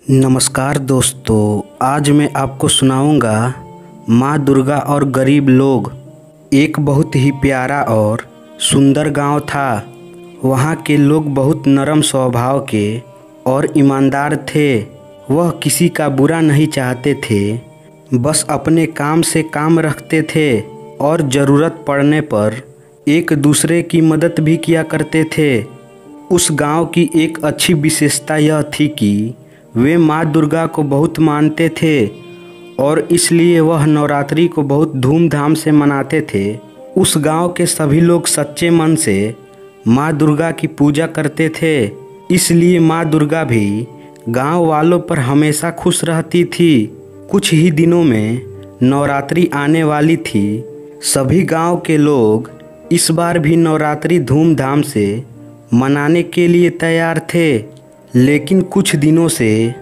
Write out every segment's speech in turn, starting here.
नमस्कार दोस्तों, आज मैं आपको सुनाऊंगा माँ दुर्गा और गरीब लोग। एक बहुत ही प्यारा और सुंदर गांव था। वहाँ के लोग बहुत नरम स्वभाव के और ईमानदार थे। वह किसी का बुरा नहीं चाहते थे, बस अपने काम से काम रखते थे और ज़रूरत पड़ने पर एक दूसरे की मदद भी किया करते थे। उस गांव की एक अच्छी विशेषता यह थी कि वे माँ दुर्गा को बहुत मानते थे और इसलिए वह नवरात्रि को बहुत धूमधाम से मनाते थे। उस गांव के सभी लोग सच्चे मन से माँ दुर्गा की पूजा करते थे, इसलिए माँ दुर्गा भी गांव वालों पर हमेशा खुश रहती थी। कुछ ही दिनों में नवरात्रि आने वाली थी। सभी गांव के लोग इस बार भी नवरात्रि धूमधाम से मनाने के लिए तैयार थे। लेकिन कुछ दिनों से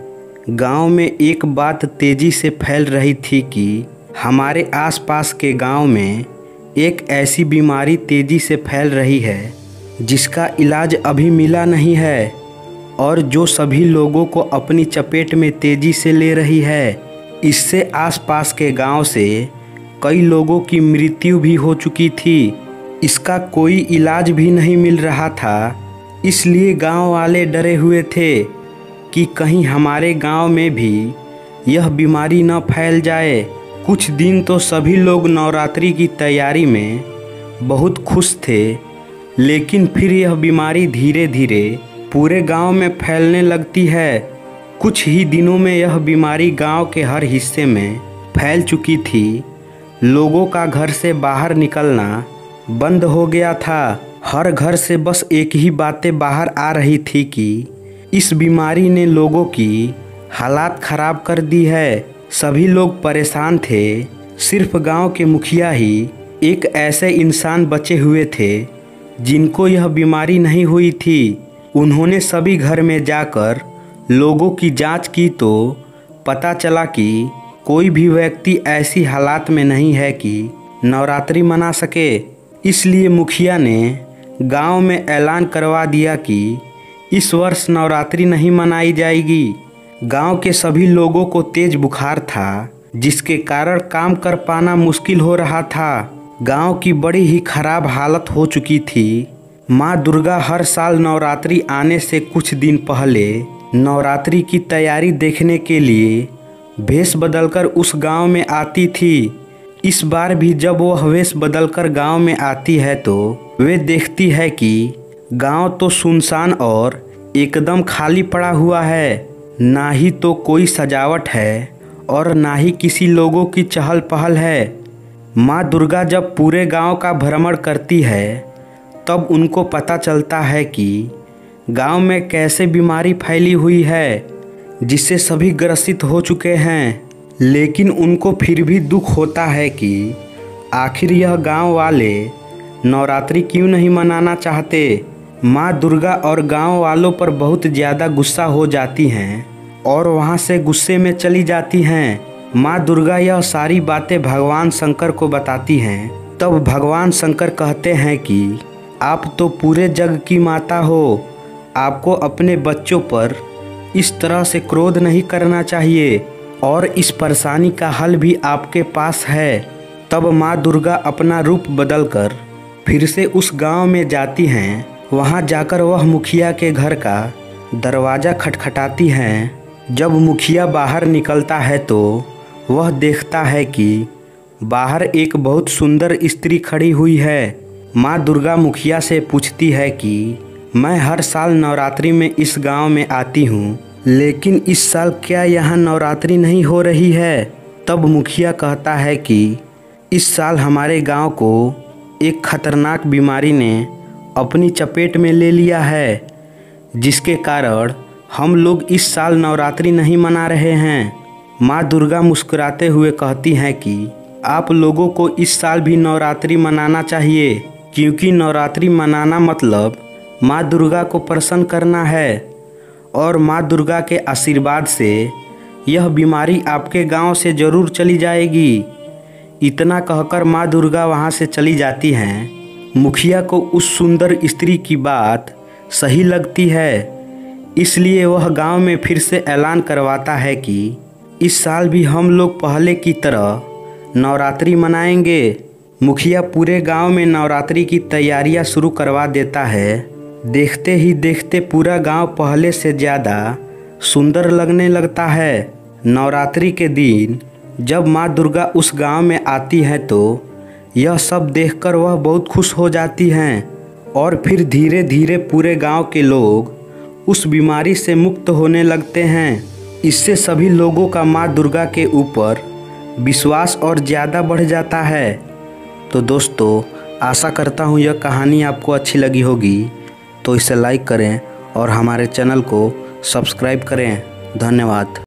गांव में एक बात तेज़ी से फैल रही थी कि हमारे आसपास के गांव में एक ऐसी बीमारी तेज़ी से फैल रही है जिसका इलाज अभी मिला नहीं है और जो सभी लोगों को अपनी चपेट में तेज़ी से ले रही है। इससे आसपास के गांव से कई लोगों की मृत्यु भी हो चुकी थी। इसका कोई इलाज भी नहीं मिल रहा था, इसलिए गांव वाले डरे हुए थे कि कहीं हमारे गांव में भी यह बीमारी न फैल जाए। कुछ दिन तो सभी लोग नवरात्रि की तैयारी में बहुत खुश थे, लेकिन फिर यह बीमारी धीरे धीरे पूरे गांव में फैलने लगती है। कुछ ही दिनों में यह बीमारी गांव के हर हिस्से में फैल चुकी थी। लोगों का घर से बाहर निकलना बंद हो गया था। हर घर से बस एक ही बातें बाहर आ रही थी कि इस बीमारी ने लोगों की हालात ख़राब कर दी है। सभी लोग परेशान थे। सिर्फ गांव के मुखिया ही एक ऐसे इंसान बचे हुए थे जिनको यह बीमारी नहीं हुई थी। उन्होंने सभी घर में जाकर लोगों की जांच की तो पता चला कि कोई भी व्यक्ति ऐसी हालात में नहीं है कि नवरात्रि मना सके। इसलिए मुखिया ने गांव में ऐलान करवा दिया कि इस वर्ष नवरात्रि नहीं मनाई जाएगी। गांव के सभी लोगों को तेज बुखार था, जिसके कारण काम कर पाना मुश्किल हो रहा था। गांव की बड़ी ही खराब हालत हो चुकी थी। माँ दुर्गा हर साल नवरात्रि आने से कुछ दिन पहले नवरात्रि की तैयारी देखने के लिए भेष बदलकर उस गांव में आती थी। इस बार भी जब वह वेश बदलकर गांव में आती है तो वे देखती है कि गांव तो सुनसान और एकदम खाली पड़ा हुआ है। ना ही तो कोई सजावट है और ना ही किसी लोगों की चहल पहल है। माँ दुर्गा जब पूरे गांव का भ्रमण करती है तब उनको पता चलता है कि गांव में कैसे बीमारी फैली हुई है, जिससे सभी ग्रसित हो चुके हैं। लेकिन उनको फिर भी दुख होता है कि आखिर यह गांव वाले नवरात्रि क्यों नहीं मनाना चाहते। माँ दुर्गा और गांव वालों पर बहुत ज़्यादा गुस्सा हो जाती हैं और वहां से गुस्से में चली जाती हैं। माँ दुर्गा यह सारी बातें भगवान शंकर को बताती हैं। तब भगवान शंकर कहते हैं कि आप तो पूरे जग की माता हो, आपको अपने बच्चों पर इस तरह से क्रोध नहीं करना चाहिए और इस परेशानी का हल भी आपके पास है। तब माँ दुर्गा अपना रूप बदलकर फिर से उस गांव में जाती हैं। वहां जाकर वह मुखिया के घर का दरवाज़ा खटखटाती हैं। जब मुखिया बाहर निकलता है तो वह देखता है कि बाहर एक बहुत सुंदर स्त्री खड़ी हुई है। माँ दुर्गा मुखिया से पूछती है कि मैं हर साल नवरात्रि में इस गांव में आती हूँ, लेकिन इस साल क्या यहाँ नवरात्रि नहीं हो रही है। तब मुखिया कहता है कि इस साल हमारे गांव को एक खतरनाक बीमारी ने अपनी चपेट में ले लिया है, जिसके कारण हम लोग इस साल नवरात्रि नहीं मना रहे हैं। माँ दुर्गा मुस्कुराते हुए कहती हैं कि आप लोगों को इस साल भी नवरात्रि मनाना चाहिए, क्योंकि नवरात्रि मनाना मतलब माँ दुर्गा को प्रसन्न करना है और माँ दुर्गा के आशीर्वाद से यह बीमारी आपके गांव से ज़रूर चली जाएगी। इतना कहकर माँ दुर्गा वहाँ से चली जाती हैं। मुखिया को उस सुंदर स्त्री की बात सही लगती है, इसलिए वह गांव में फिर से ऐलान करवाता है कि इस साल भी हम लोग पहले की तरह नवरात्रि मनाएंगे। मुखिया पूरे गांव में नवरात्रि की तैयारियां शुरू करवा देता है। देखते ही देखते पूरा गांव पहले से ज़्यादा सुंदर लगने लगता है। नवरात्रि के दिन जब माँ दुर्गा उस गांव में आती हैं तो यह सब देखकर वह बहुत खुश हो जाती हैं और फिर धीरे धीरे पूरे गांव के लोग उस बीमारी से मुक्त होने लगते हैं। इससे सभी लोगों का माँ दुर्गा के ऊपर विश्वास और ज़्यादा बढ़ जाता है। तो दोस्तों, आशा करता हूँ यह कहानी आपको अच्छी लगी होगी, तो इसे लाइक करें और हमारे चैनल को सब्सक्राइब करें। धन्यवाद।